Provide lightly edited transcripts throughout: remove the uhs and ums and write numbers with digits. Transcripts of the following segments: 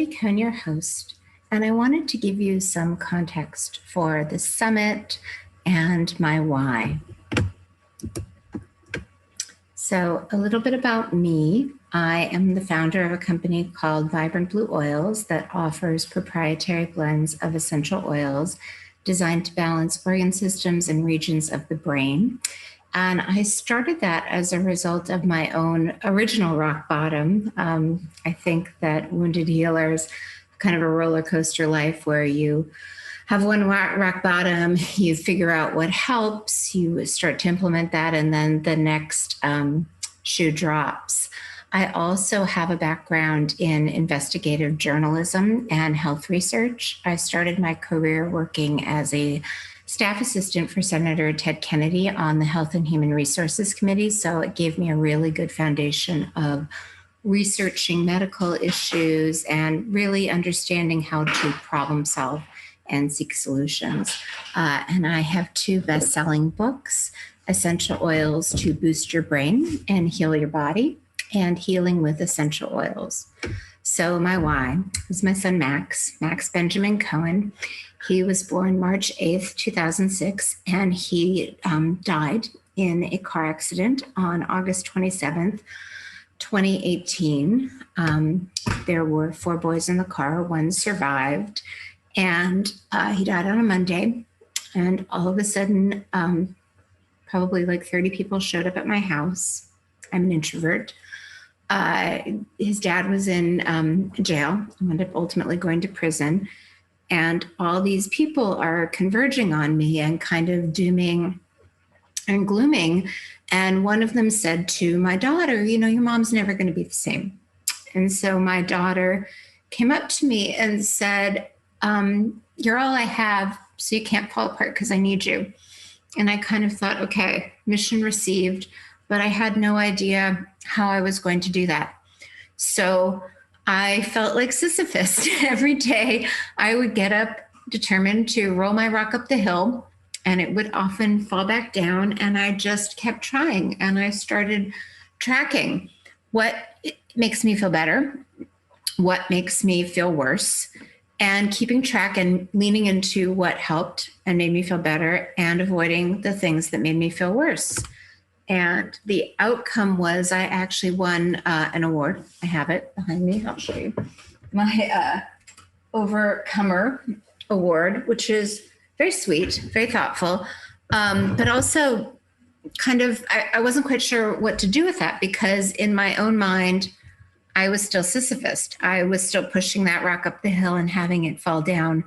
Jodi Cohen, your host, and I wanted to give you some context for the summit and my why. So, a little bit about me. I am the founder of a company called Vibrant Blue Oils that offers proprietary blends of essential oils designed to balance organ systems and regions of the brain. And I started that as a result of my own original rock bottom. I think that wounded healers, kind of a roller coaster life where you have one rock bottom, you figure out what helps, you start to implement that, and then the next shoe drops. I also have a background in investigative journalism and health research. I started my career working as a staff assistant for Senator Ted Kennedy on the Health and Human Resources Committee. So it gave me a really good foundation of researching medical issues and really understanding how to problem solve and seek solutions. And I have 2 best-selling books, Essential Oils to Boost Your Brain and Heal Your Body, and Healing with Essential Oils. So my why is my son, Max Benjamin Cohen. He was born March 8th, 2006, and he died in a car accident on August 27th, 2018. There were 4 boys in the car, 1 survived, and he died on a Monday. And all of a sudden, probably like 30 people showed up at my house. I'm an introvert. His dad was in jail and ended up ultimately going to prison. And all these people are converging on me and kind of dooming and glooming. And one of them said to my daughter, you know, your mom's never going to be the same. And so my daughter came up to me and said, you're all I have, so you can't fall apart because I need you. And I kind of thought, okay, mission received, but I had no idea how I was going to do that. So I felt like Sisyphus. Every day I would get up determined to roll my rock up the hill, and it would often fall back down, and I just kept trying. And I started tracking what makes me feel better, what makes me feel worse, and keeping track and leaning into what helped and made me feel better and avoiding the things that made me feel worse. And the outcome was I actually won an award. I have it behind me. I'll show you. My Overcomer Award, which is very sweet, very thoughtful, but also kind of, I wasn't quite sure what to do with that because in my own mind, I was still Sisyphus. I was still pushing that rock up the hill and having it fall down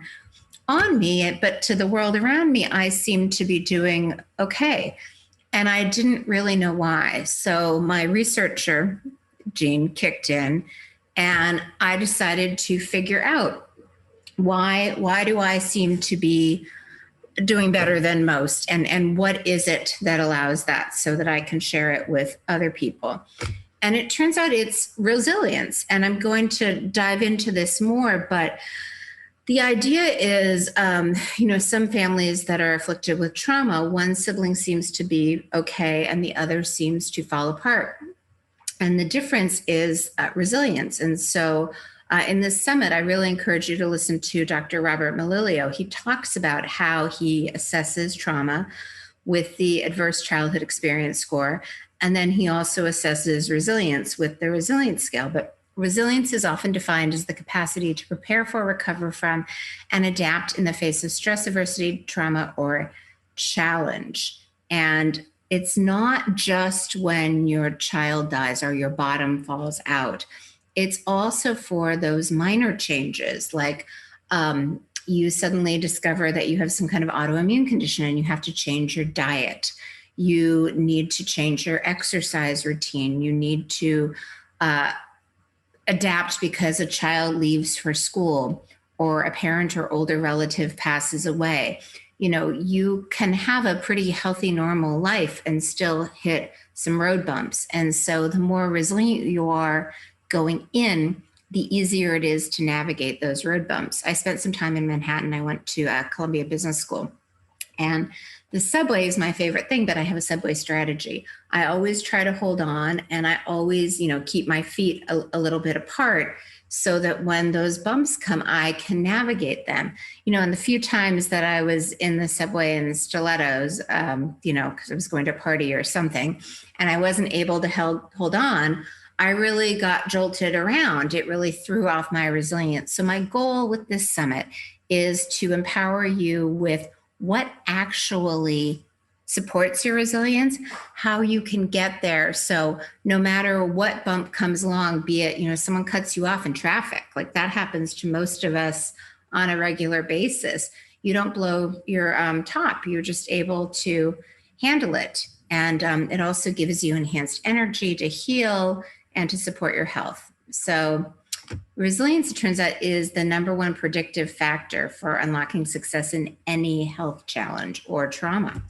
on me. But to the world around me, I seemed to be doing okay. And I didn't really know why. So my researcher gene kicked in and I decided to figure out why do I seem to be doing better than most? And what is it that allows that so that I can share it with other people? And it turns out it's resilience. And I'm going to dive into this more, but the idea is, some families that are afflicted with trauma, one sibling seems to be okay and the other seems to fall apart. And the difference is resilience. And so in this summit, I really encourage you to listen to Dr. Robert Melilio. He talks about how he assesses trauma with the Adverse Childhood Experience score. And then he also assesses resilience with the resilience scale. But resilience is often defined as the capacity to prepare for, recover from, and adapt in the face of stress, adversity, trauma, or challenge. And it's not just when your child dies or your bottom falls out. It's also for those minor changes, like you suddenly discover that you have some kind of autoimmune condition and you have to change your diet. You need to change your exercise routine. You need to adapt because a child leaves for school or a parent or older relative passes away. You know, you can have a pretty healthy, normal life and still hit some road bumps. And so the more resilient you are going in, the easier it is to navigate those road bumps. I spent some time in Manhattan. I went to Columbia Business School. And the subway is my favorite thing, but I have a subway strategy. I always try to hold on and I always, keep my feet a little bit apart so that when those bumps come, I can navigate them. And the few times that I was in the subway in stilettos, because I was going to a party or something, and I wasn't able to hold on, I really got jolted around. It really threw off my resilience. So my goal with this summit is to empower you with what actually supports your resilience, how you can get there. So no matter what bump comes along, be it, someone cuts you off in traffic, like that happens to most of us on a regular basis. You don't blow your top. You're just able to handle it. And it also gives you enhanced energy to heal and to support your health. So resilience, it turns out, is the number one predictive factor for unlocking success in any health challenge or trauma.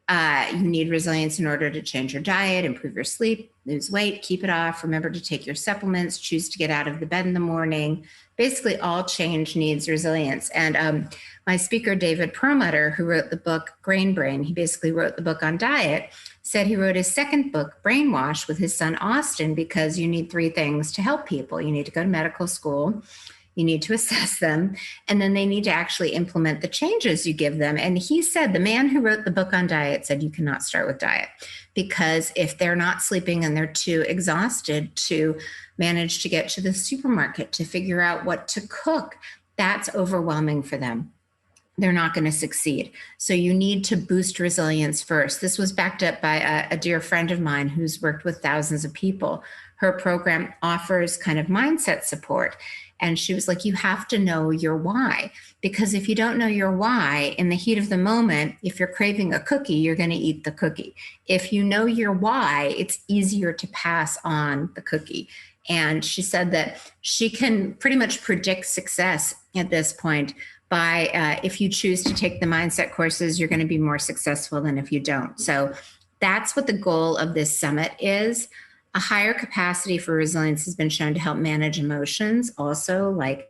You need resilience in order to change your diet, improve your sleep, lose weight, keep it off, remember to take your supplements, choose to get out of the bed in the morning. Basically, all change needs resilience. And my speaker, David Perlmutter, who wrote the book Grain Brain, he basically wrote the book on diet, said he wrote his second book, Brainwash, with his son, Austin, because you need three things to help people. You need to go to medical school, you need to assess them, and then they need to actually implement the changes you give them. And he said, the man who wrote the book on diet said, you cannot start with diet, because if they're not sleeping and they're too exhausted to manage to get to the supermarket to figure out what to cook, that's overwhelming for them. They're not going to succeed. So you need to boost resilience first. This was backed up by a dear friend of mine who's worked with thousands of people. Her program offers kind of mindset support. And she was like, you have to know your why, because if you don't know your why, in the heat of the moment, if you're craving a cookie, you're going to eat the cookie. If you know your why, it's easier to pass on the cookie. And she said that she can pretty much predict success at this point by if you choose to take the mindset courses, you're going to be more successful than if you don't. So that's what the goal of this summit is. A higher capacity for resilience has been shown to help manage emotions, also like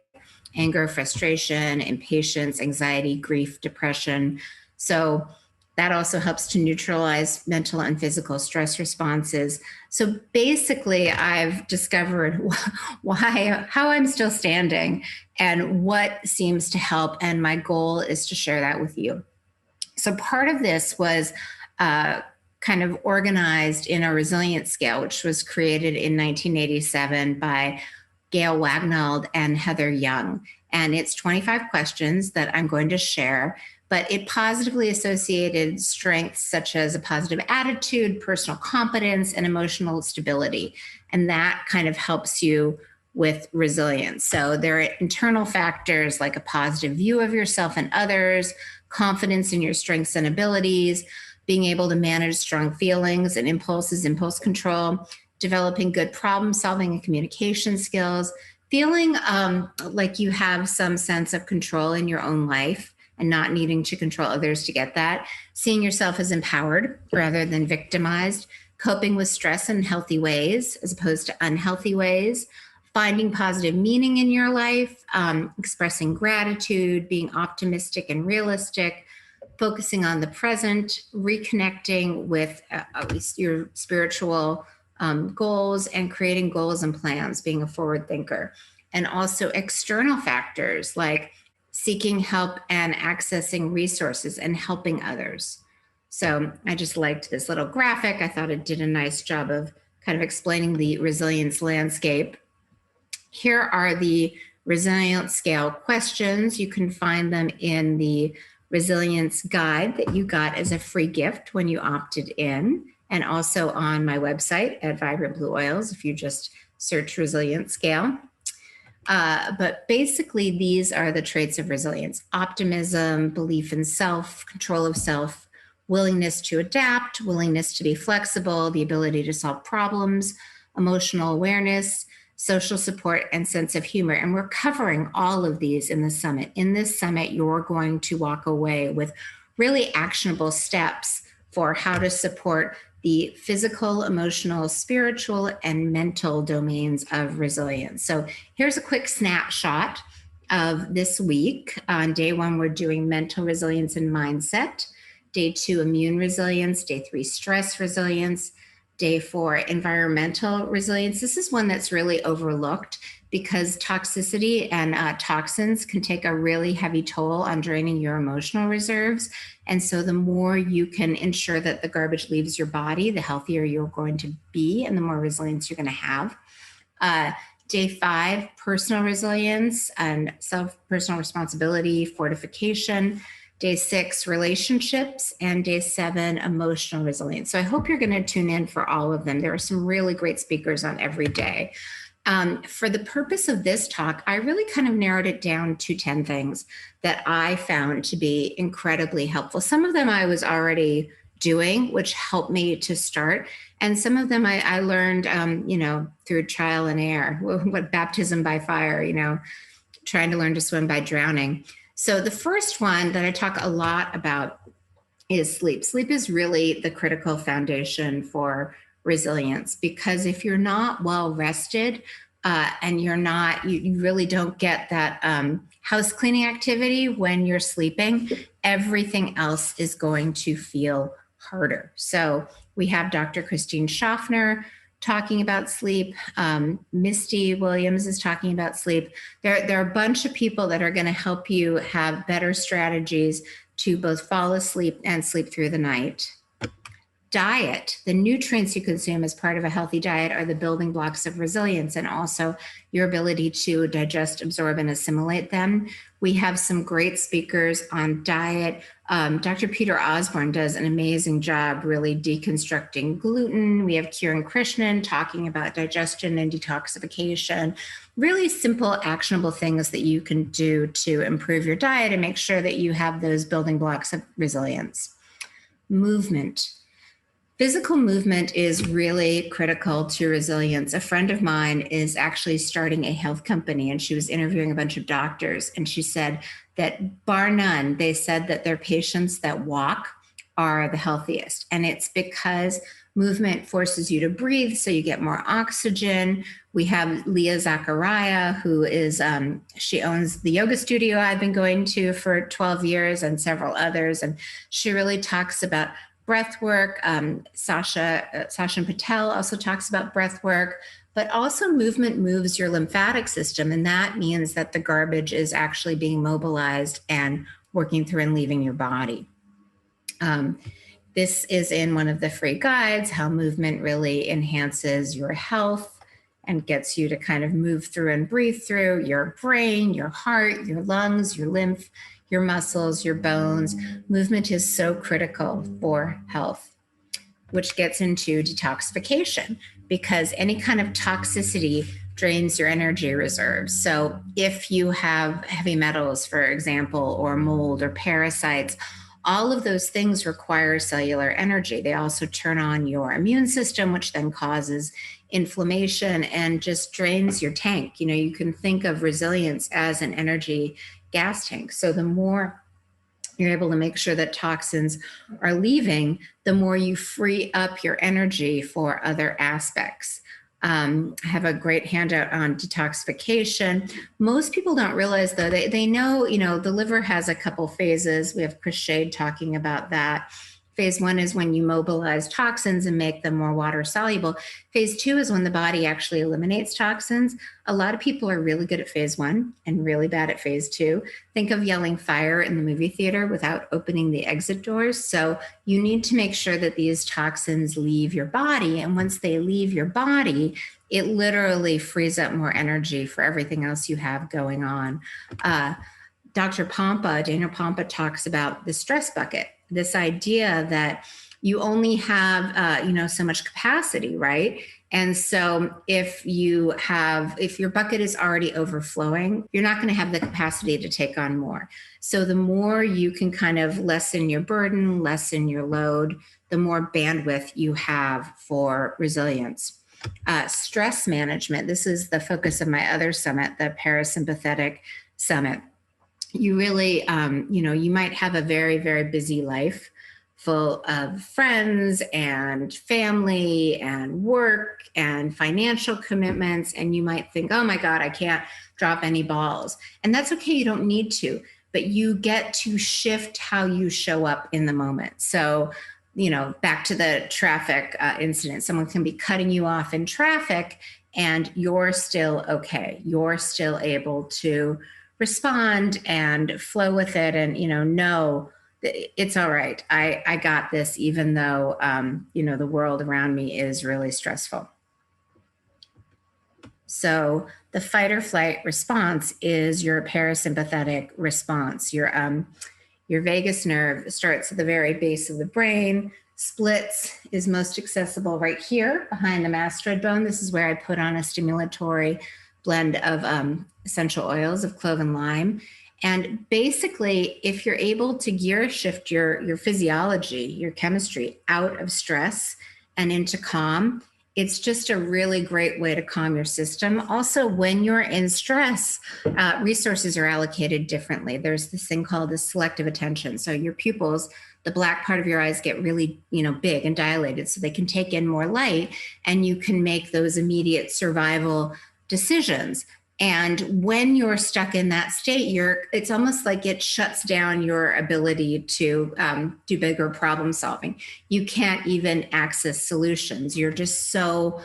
anger, frustration, impatience, anxiety, grief, depression. So that also helps to neutralize mental and physical stress responses. So basically, I've discovered how I'm still standing and what seems to help. And my goal is to share that with you. So part of this was kind of organized in a resilience scale, which was created in 1987 by Gail Wagnald and Heather Young. And it's 25 questions that I'm going to share, but it positively associated strengths such as a positive attitude, personal competence, and emotional stability. And that kind of helps you with resilience. So there are internal factors like a positive view of yourself and others, confidence in your strengths and abilities, being able to manage strong feelings and impulses, impulse control, developing good problem solving and communication skills, feeling like you have some sense of control in your own life and not needing to control others to get that, seeing yourself as empowered rather than victimized, coping with stress in healthy ways as opposed to unhealthy ways, finding positive meaning in your life, expressing gratitude, being optimistic and realistic, focusing on the present, reconnecting with at least your spiritual goals, and creating goals and plans, being a forward thinker. And also external factors like seeking help and accessing resources and helping others. So I just liked this little graphic. I thought it did a nice job of kind of explaining the resilience landscape. Here are the resilience scale questions. You can find them in the resilience guide that you got as a free gift when you opted in, and also on my website at Vibrant Blue Oils if you just search resilience scale. But basically, these are the traits of resilience: optimism, belief in self, control of self, willingness to adapt, willingness to be flexible, the ability to solve problems, emotional awareness, social support, and sense of humor. And we're covering all of these in the summit. In this summit, you're going to walk away with really actionable steps for how to support the physical, emotional, spiritual, and mental domains of resilience. So here's a quick snapshot of this week. On day one, we're doing mental resilience and mindset. Day two, immune resilience. Day three, stress resilience. Day four, environmental resilience. This is one that's really overlooked because toxicity and toxins can take a really heavy toll on draining your emotional reserves. And so the more you can ensure that the garbage leaves your body, the healthier you're going to be and the more resilience you're going to have. Uh, Day 5, personal resilience and personal responsibility, fortification. Day 6, relationships. And day 7, emotional resilience. So I hope you're going to tune in for all of them. There are some really great speakers on every day. For the purpose of this talk, I really kind of narrowed it down to 10 things that I found to be incredibly helpful. Some of them I was already doing, which helped me to start. And some of them I learned, through trial and error, what baptism by fire, trying to learn to swim by drowning. So the first one that I talk a lot about is sleep. Sleep is really the critical foundation for resilience, because if you're not well rested and you really don't get that house cleaning activity when you're sleeping, everything else is going to feel harder. So we have Dr. Christine Schaffner talking about sleep. Misty Williams is talking about sleep. There are a bunch of people that are going to help you have better strategies to both fall asleep and sleep through the night. Diet, the nutrients you consume as part of a healthy diet are the building blocks of resilience, and also your ability to digest, absorb, and assimilate them. We have some great speakers on diet. Dr. Peter Osborne does an amazing job really deconstructing gluten. We have Kiran Krishnan talking about digestion and detoxification. Really simple, actionable things that you can do to improve your diet and make sure that you have those building blocks of resilience. Movement. Physical movement is really critical to resilience. A friend of mine is actually starting a health company, and she was interviewing a bunch of doctors, and she said that bar none, they said that their patients that walk are the healthiest. And it's because movement forces you to breathe, so you get more oxygen. We have Leah Zachariah, who is, she owns the yoga studio I've been going to for 12 years and several others. And she really talks about breath work. Sasha Patel also talks about breath work, but also movement moves your lymphatic system. And that means that the garbage is actually being mobilized and working through and leaving your body. This is in one of the free guides, how movement really enhances your health and gets you to kind of move through and breathe through your brain, your heart, your lungs, your lymph, your muscles, your bones. Movement is so critical for health, which gets into detoxification, because any kind of toxicity drains your energy reserves. So if you have heavy metals, for example, or mold or parasites, all of those things require cellular energy. They also turn on your immune system, which then causes inflammation and just drains your tank. You can think of resilience as an energy gas tank. So the more you're able to make sure that toxins are leaving, the more you free up your energy for other aspects. I have a great handout on detoxification. Most people don't realize, though, they know, the liver has a couple phases. We have Chris Shade talking about that. Phase 1 is when you mobilize toxins and make them more water soluble. Phase 2 is when the body actually eliminates toxins. A lot of people are really good at phase 1 and really bad at phase 2. Think of yelling fire in the movie theater without opening the exit doors. So you need to make sure that these toxins leave your body. And once they leave your body, it literally frees up more energy for everything else you have going on. Daniel Pompa talks about the stress bucket, this idea that you only have, so much capacity, right? And so if your bucket is already overflowing, you're not going to have the capacity to take on more. So the more you can kind of lessen your burden, lessen your load, the more bandwidth you have for resilience. Stress management. This is the focus of my other summit, the Parasympathetic Summit. You really, you might have a very, very busy life full of friends and family and work and financial commitments. And you might think, oh my God, I can't drop any balls. And that's okay. You don't need to, but you get to shift how you show up in the moment. So, back to the traffic incident, someone can be cutting you off in traffic and you're still okay. You're still able to respond and flow with it, and know that it's all right. I got this, even though the world around me is really stressful. So the fight or flight response is your parasympathetic response. Your vagus nerve starts at the very base of the brain, splits, is most accessible right here behind the mastoid bone. This is where I put on a stimulatory blend of essential oils of clove and lime. And basically, if you're able to gear shift your physiology, your chemistry out of stress and into calm, it's just a really great way to calm your system. Also, when you're in stress, resources are allocated differently. There's this thing called the selective attention. So your pupils, the black part of your eyes, get really, big and dilated, so they can take in more light, and you can make those immediate survival decisions. And when you're stuck in that state, it's almost like it shuts down your ability to do bigger problem solving. You can't even access solutions. You're just so,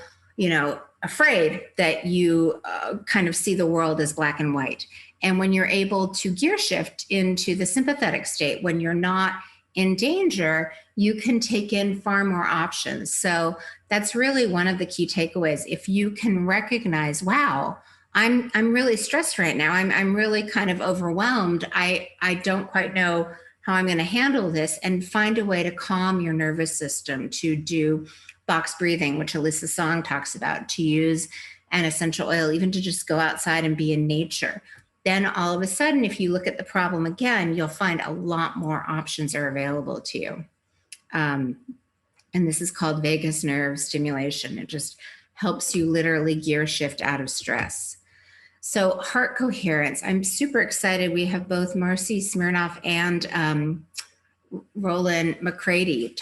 afraid that you kind of see the world as black and white. And when you're able to gear shift into the sympathetic state, when you're not in danger, you can take in far more options. So that's really one of the key takeaways. If you can recognize, wow, I'm really stressed right now. I'm really kind of overwhelmed. I don't quite know how I'm going to handle this, and find a way to calm your nervous system, to do box breathing, which Alyssa Song talks about, to use an essential oil, even to just go outside and be in nature. Then all of a sudden, if you look at the problem again, you'll find a lot more options are available to you. And this is called vagus nerve stimulation. It just helps you literally gear shift out of stress. So heart coherence, I'm super excited. We have both Marcy Smirnoff and Roland McCready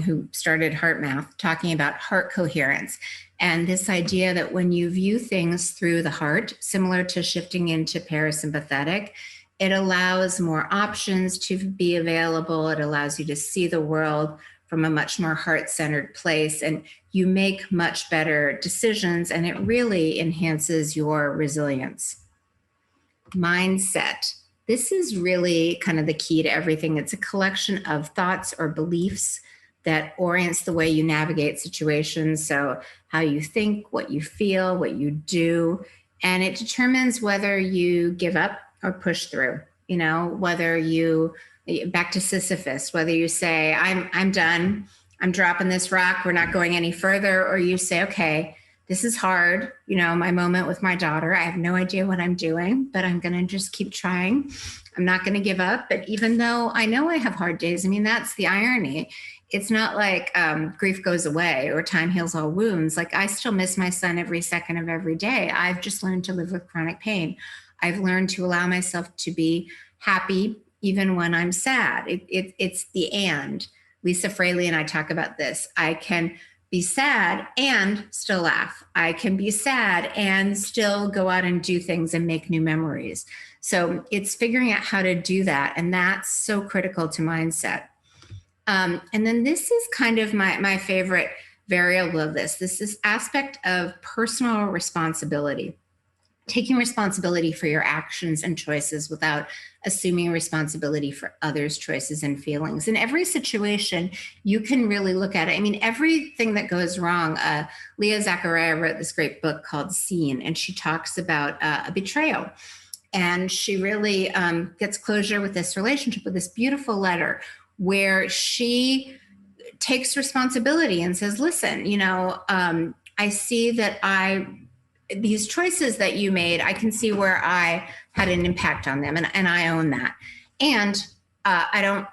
who started HeartMath, talking about heart coherence. And this idea that when you view things through the heart, similar to shifting into parasympathetic, it allows more options to be available. It allows you to see the world from a much more heart-centered place, and you make much better decisions, and it really enhances your resilience. Mindset. This is really kind of the key to everything. It's a collection of thoughts or beliefs that orients the way you navigate situations. So how you think, what you feel, what you do, and it determines whether you give up or push through, whether you, back to Sisyphus, whether you say, I'm done, I'm dropping this rock, we're not going any further, or you say, okay, this is hard. My moment with my daughter, I have no idea what I'm doing, but I'm going to just keep trying. I'm not going to give up. But even though I know I have hard days, that's the irony. It's not like grief goes away or time heals all wounds. Like, I still miss my son every second of every day. I've just learned to live with chronic pain. I've learned to allow myself to be happy even when I'm sad. It's the and. Lisa Fraley and I talk about this. I can be sad and still laugh. I can be sad and still go out and do things and make new memories. So it's figuring out how to do that. And that's so critical to mindset. And then this is kind of my favorite variable of this. This is aspect of personal responsibility. Taking responsibility for your actions and choices without assuming responsibility for others' choices and feelings. In every situation, you can really look at it. Everything that goes wrong, Leah Zachariah wrote this great book called Seen, and she talks about a betrayal. And she really gets closure with this relationship, with this beautiful letter where she takes responsibility and says, listen, I see that these choices that you made, I can see where I had an impact on them, and I own that. And I don't,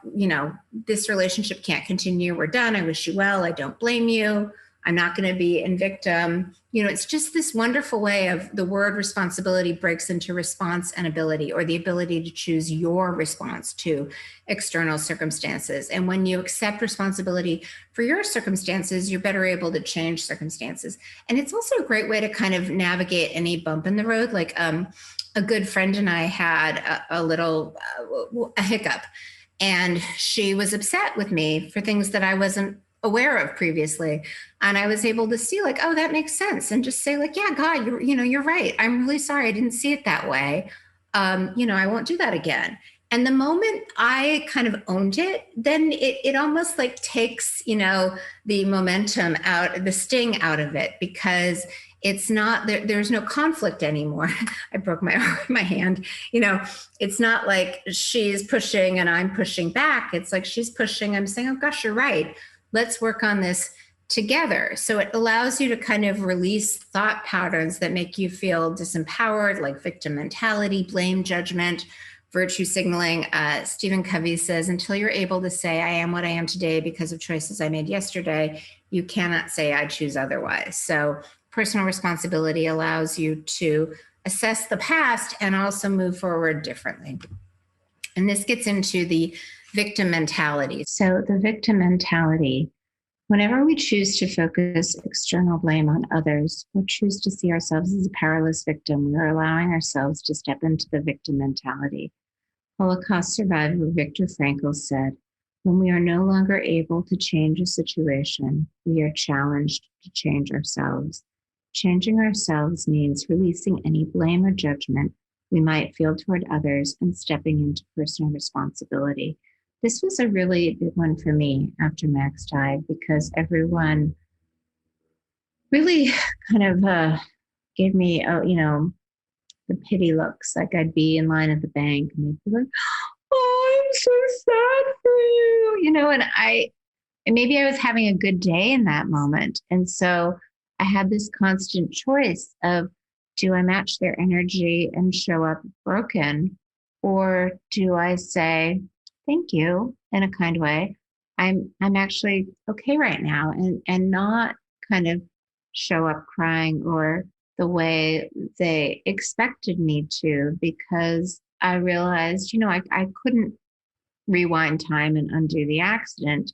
this relationship can't continue. We're done. I wish you well. I don't blame you. I'm not going to be in victim. It's just this wonderful way of the word responsibility breaks into response and ability, or the ability to choose your response to external circumstances. And when you accept responsibility for your circumstances, you're better able to change circumstances. And it's also a great way to kind of navigate any bump in the road. Like a good friend and I had a hiccup, and she was upset with me for things that I wasn't aware of previously. And I was able to see like, oh, that makes sense. And just say like, yeah, God, you're right. I'm really sorry. I didn't see it that way. I won't do that again. And the moment I kind of owned it, then it almost like takes, the momentum out, the sting out of it, because it's not there's no conflict anymore. I broke my hand. It's not like she's pushing and I'm pushing back. It's like she's pushing, I'm saying, oh gosh, you're right. Let's work on this together. So it allows you to kind of release thought patterns that make you feel disempowered, like victim mentality, blame, judgment, virtue signaling. Stephen Covey says, until you're able to say, I am what I am today because of choices I made yesterday, you cannot say I choose otherwise. So personal responsibility allows you to assess the past and also move forward differently. And this gets into the victim mentality. So the victim mentality, whenever we choose to focus external blame on others or choose to see ourselves as a powerless victim, we are allowing ourselves to step into the victim mentality. Holocaust survivor Viktor Frankl said, when we are no longer able to change a situation, we are challenged to change ourselves. Changing ourselves means releasing any blame or judgment we might feel toward others and stepping into personal responsibility. This was a really big one for me after Max died, because everyone really kind of gave me, the pity looks. Like I'd be in line at the bank and they'd be like, oh, I'm so sad for you, and maybe I was having a good day in that moment. And so I had this constant choice of, do I match their energy and show up broken? Or do I say, thank you in a kind way? I'm actually okay right now, and not kind of show up crying or the way they expected me to, because I realized, I couldn't rewind time and undo the accident,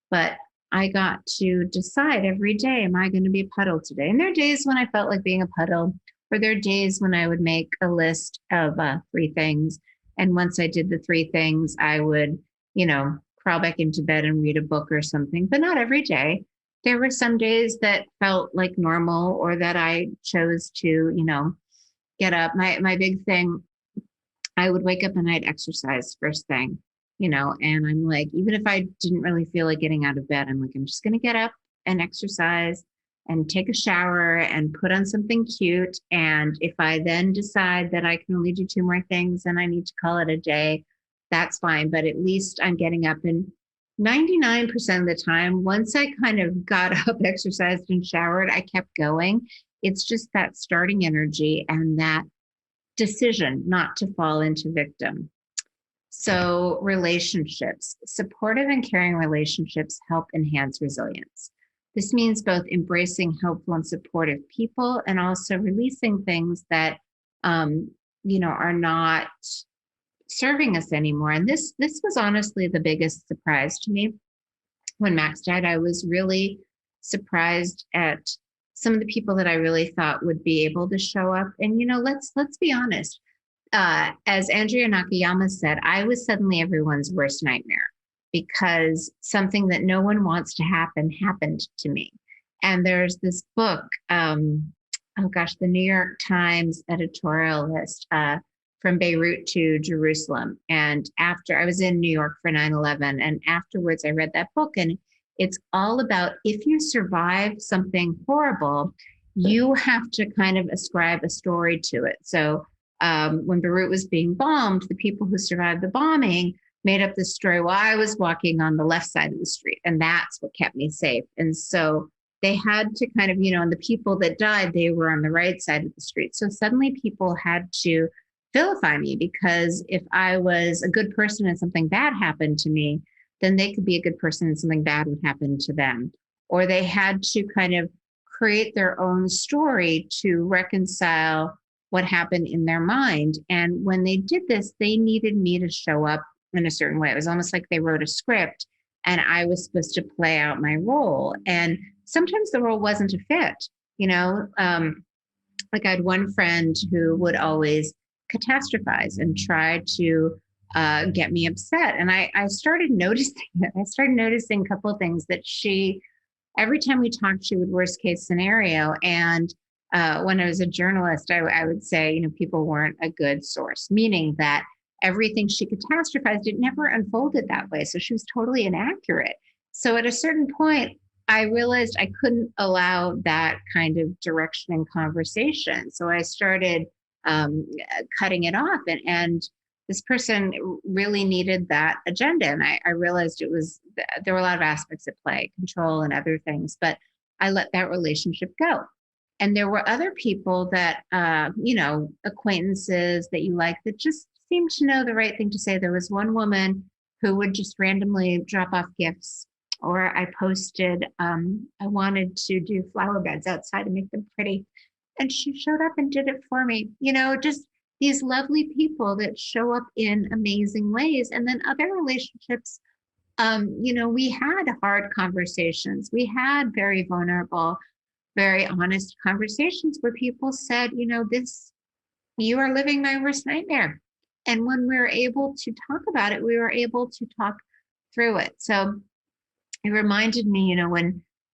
but I got to decide every day, am I going to be a puddle today? And there are days when I felt like being a puddle, or there are days when I would make a list of 3 things. And once I did the 3 things, I would, crawl back into bed and read a book or something, but not every day. There were some days that felt like normal, or that I chose to, get up. My big thing, I would wake up and I'd exercise first thing, and I'm like, even if I didn't really feel like getting out of bed, I'm like, I'm just going to get up and exercise and take a shower and put on something cute. And if I then decide that I can only do 2 more things and I need to call it a day, that's fine. But at least I'm getting up. And 99% of the time, once I kind of got up, exercised, and showered, I kept going. It's just that starting energy and that decision not to fall into victim. So relationships, supportive and caring relationships help enhance resilience. This means both embracing helpful and supportive people, and also releasing things that, are not serving us anymore. And this was honestly the biggest surprise to me. When Max died, I was really surprised at some of the people that I really thought would be able to show up. And, let's be honest. As Andrea Nakayama said, I was suddenly everyone's worst nightmare, because something that no one wants to happen happened to me. And there's this book, the New York Times editorialist, From Beirut to Jerusalem. And after I was in New York for 9/11, and afterwards I read that book, and it's all about, if you survive something horrible, you have to kind of ascribe a story to it. So when Beirut was being bombed, the people who survived the bombing made up this story. Well, I was walking on the left side of the street, and that's what kept me safe. And so they had to kind of, and the people that died, they were on the right side of the street. So suddenly people had to vilify me, because if I was a good person and something bad happened to me, then they could be a good person and something bad would happen to them. Or they had to kind of create their own story to reconcile what happened in their mind. And when they did this, they needed me to show up in a certain way. It was almost like they wrote a script and I was supposed to play out my role. And sometimes the role wasn't a fit, like I had one friend who would always catastrophize and try to get me upset. And I started noticing it. I started noticing a couple of things that every time we talked, she would worst case scenario. And when I was a journalist, I would say, people weren't a good source, meaning that everything she catastrophized, it never unfolded that way. So she was totally inaccurate. So at a certain point, I realized I couldn't allow that kind of direction in conversation. So I started cutting it off. And this person really needed that agenda. And I realized there were a lot of aspects at play, control and other things, but I let that relationship go. And there were other people that, acquaintances that you like that just seemed to know the right thing to say. There was one woman who would just randomly drop off gifts, or I posted, I wanted to do flower beds outside and make them pretty. And she showed up and did it for me, just these lovely people that show up in amazing ways. And then other relationships, we had hard conversations. We had very vulnerable, very honest conversations where people said, you are living my worst nightmare. And when we were able to talk about it, we were able to talk through it. So it reminded me,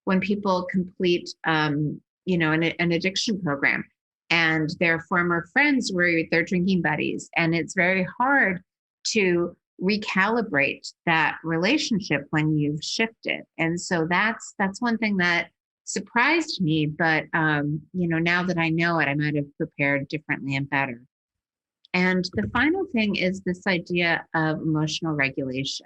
when people complete, an addiction program and their former friends were their drinking buddies. And it's very hard to recalibrate that relationship when you've shifted. And so that's one thing that surprised me. But, now that I know it, I might have prepared differently and better. And the final thing is this idea of emotional regulation,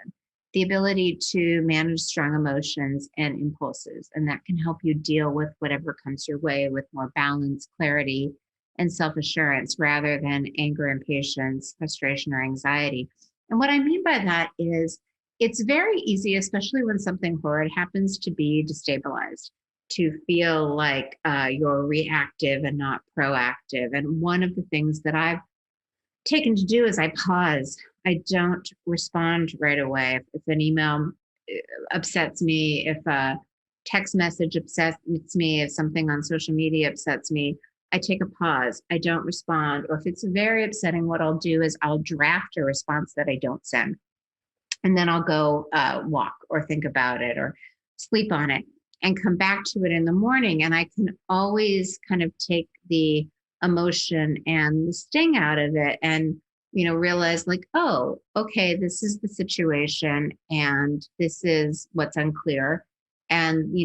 the ability to manage strong emotions and impulses. And that can help you deal with whatever comes your way with more balance, clarity, and self-assurance rather than anger, impatience, frustration, or anxiety. And what I mean by that is it's very easy, especially when something horrid happens, to be destabilized, to feel like you're reactive and not proactive. And one of the things that I've taken to do is I pause. I don't respond right away. If an email upsets me, if a text message upsets me, if something on social media upsets me, I take a pause. I don't respond. Or if it's very upsetting, what I'll do is I'll draft a response that I don't send. And then I'll go walk or think about it or sleep on it and come back to it in the morning. And I can always kind of take the emotion and the sting out of it and realize like, oh, okay, this is the situation and this is what's unclear, and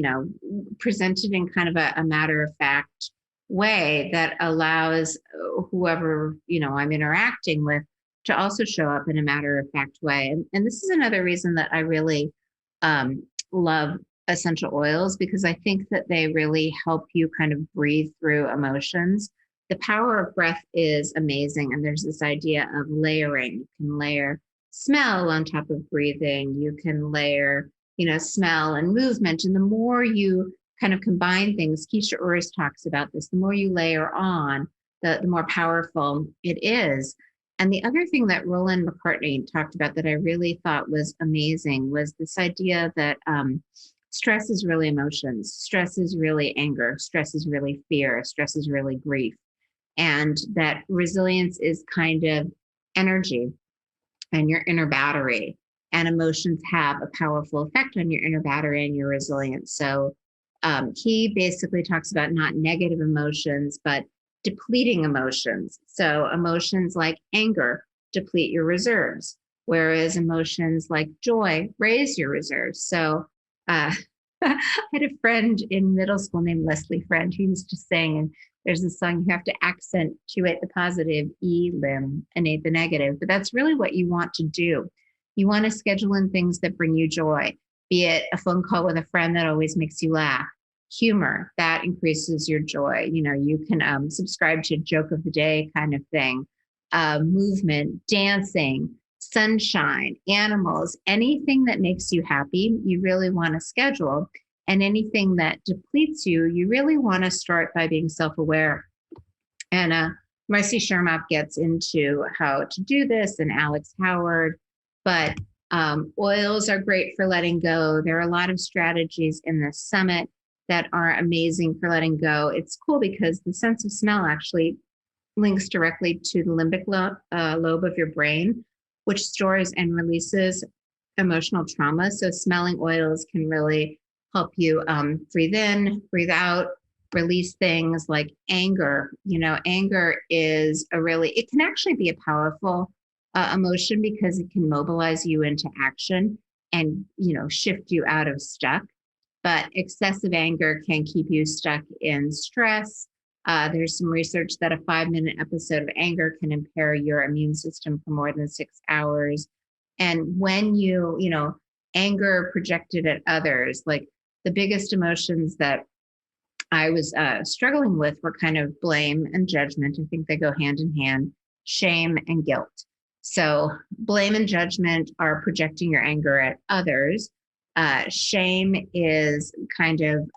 present it in kind of a matter of fact way that allows whoever I'm interacting with to also show up in a matter of fact way. And this is another reason that I really love essential oils, because I think that they really help you kind of breathe through emotions. The power of breath is amazing. And there's this idea of layering. You can layer smell on top of breathing. You can layer, smell and movement. And the more you kind of combine things, Keisha Urs talks about this, the more you layer on, the more powerful it is. And the other thing that Roland McCartney talked about that I really thought was amazing was this idea that stress is really emotions. Stress is really anger. Stress is really fear. Stress is really grief. And that resilience is kind of energy and your inner battery. And emotions have a powerful effect on your inner battery and your resilience. So he basically talks about not negative emotions, but depleting emotions. So emotions like anger deplete your reserves, whereas emotions like joy raise your reserves. So I had a friend in middle school named Leslie Friend who used to sing, and there's a song, you have to accentuate the positive, eliminate the negative. But that's really what you want to do. You want to schedule in things that bring you joy, be it a phone call with a friend that always makes you laugh, humor that increases your joy. You can subscribe to joke of the day kind of thing, movement, dancing, sunshine, animals, anything that makes you happy, you really want to schedule. And anything that depletes you, you really want to start by being self-aware. And Marcy Shermap gets into how to do this, and Alex Howard. But oils are great for letting go. There are a lot of strategies in this summit that are amazing for letting go. It's cool because the sense of smell actually links directly to the limbic lobe of your brain, which stores and releases emotional trauma. So smelling oils can really help you breathe in, breathe out, release things like anger. Anger is it can actually be a powerful emotion because it can mobilize you into action and, shift you out of stuck. But excessive anger can keep you stuck in stress. There's some research that a 5-minute episode of anger can impair your immune system for more than 6 hours. And when anger projected at others, like the biggest emotions that I was struggling with were kind of blame and judgment. I think they go hand in hand, shame and guilt. So blame and judgment are projecting your anger at others. Shame is kind of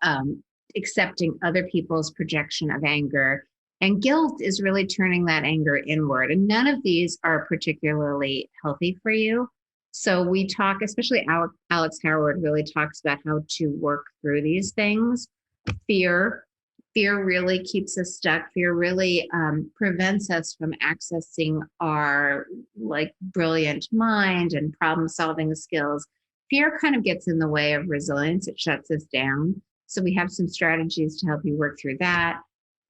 accepting other people's projection of anger. And guilt is really turning that anger inward. And none of these are particularly healthy for you. So we talk, especially Alex Howard really talks about how to work through these things. Fear really keeps us stuck. Fear really prevents us from accessing our brilliant mind and problem solving skills. Fear kind of gets in the way of resilience. It shuts us down. So we have some strategies to help you work through that.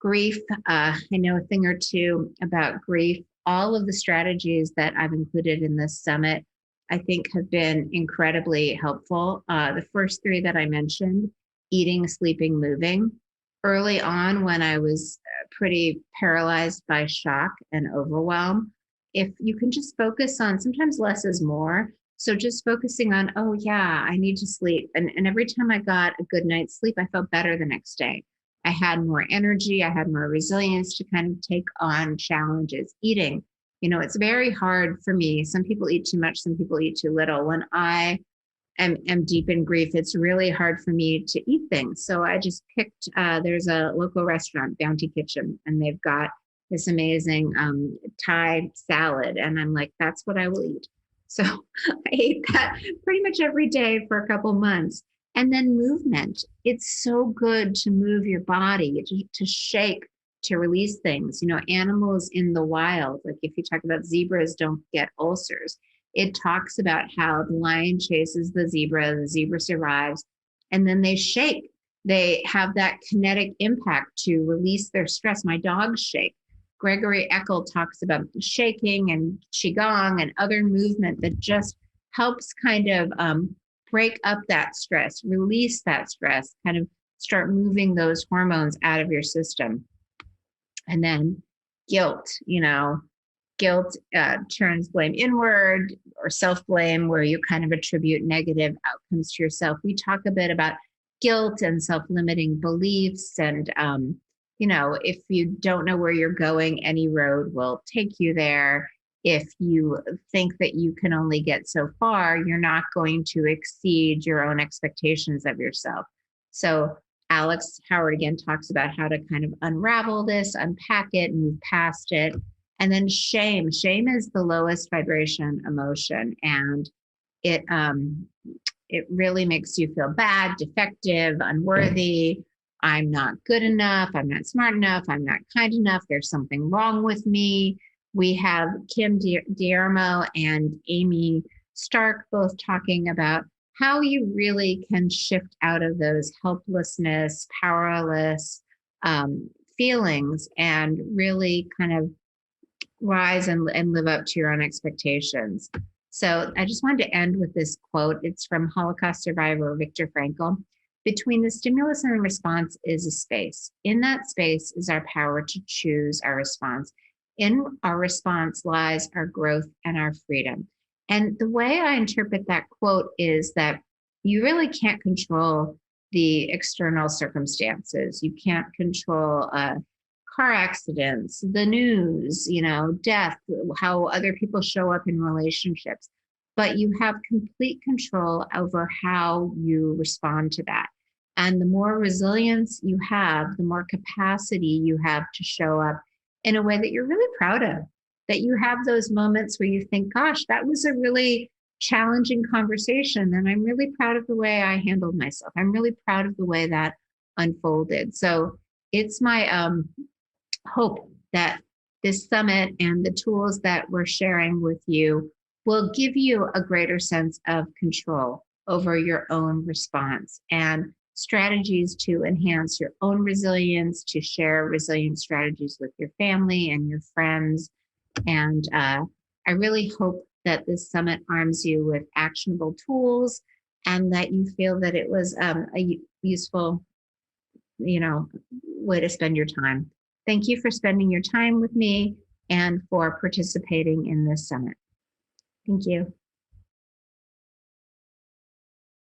Grief, I know a thing or two about grief. All of the strategies that I've included in this summit, I think, have been incredibly helpful. The first 3 that I mentioned, eating, sleeping, moving. Early on, when I was pretty paralyzed by shock and overwhelm, if you can just focus on, sometimes less is more. So just focusing on, oh yeah, I need to sleep. And every time I got a good night's sleep, I felt better the next day. I had more energy. I had more resilience to kind of take on challenges. Eating, it's very hard for me. Some people eat too much. Some people eat too little. When I am deep in grief, it's really hard for me to eat things. So I just picked, there's a local restaurant, Bounty Kitchen, and they've got this amazing Thai salad. And I'm like, that's what I will eat. So I ate that pretty much every day for a couple months. And then movement. It's so good to move your body, to shake, to release things. Animals in the wild, like if you talk about zebras don't get ulcers, it talks about how the lion chases the zebra survives, and then they shake. They have that kinetic impact to release their stress. My dogs shake. Gregory Eckel talks about shaking and qigong and other movement that just helps kind of break up that stress, release that stress, kind of start moving those hormones out of your system. And then guilt, guilt turns blame inward, or self-blame, where you kind of attribute negative outcomes to yourself. We talk a bit about guilt and self-limiting beliefs. And, if you don't know where you're going, any road will take you there. If you think that you can only get so far, you're not going to exceed your own expectations of yourself. So Alex Howard again talks about how to kind of unravel this, unpack it, move past it. And then shame. Shame is the lowest vibration emotion, and it really makes you feel bad, defective, unworthy. I'm not good enough. I'm not smart enough. I'm not kind enough. There's something wrong with me. We have Kim D'Ermo and Amy Stark both talking about how you really can shift out of those helplessness, powerless feelings and really kind of rise and live up to your own expectations. So I just wanted to end with this quote. It's from Holocaust survivor Viktor Frankl. Between the stimulus and the response is a space. In that space is our power to choose our response. In our response lies our growth and our freedom. And the way I interpret that quote is that you really can't control the external circumstances. You can't control car accidents, the news, death, how other people show up in relationships. But you have complete control over how you respond to that. And the more resilience you have, the more capacity you have to show up in a way that you're really proud of, that you have those moments where you think, gosh, that was a really challenging conversation. And I'm really proud of the way I handled myself. I'm really proud of the way that unfolded. So it's my hope that this summit and the tools that we're sharing with you will give you a greater sense of control over your own response and strategies to enhance your own resilience, to share resilient strategies with your family and your friends. And I really hope that this summit arms you with actionable tools and that you feel that it was a useful, way to spend your time. Thank you for spending your time with me and for participating in this summit. Thank you.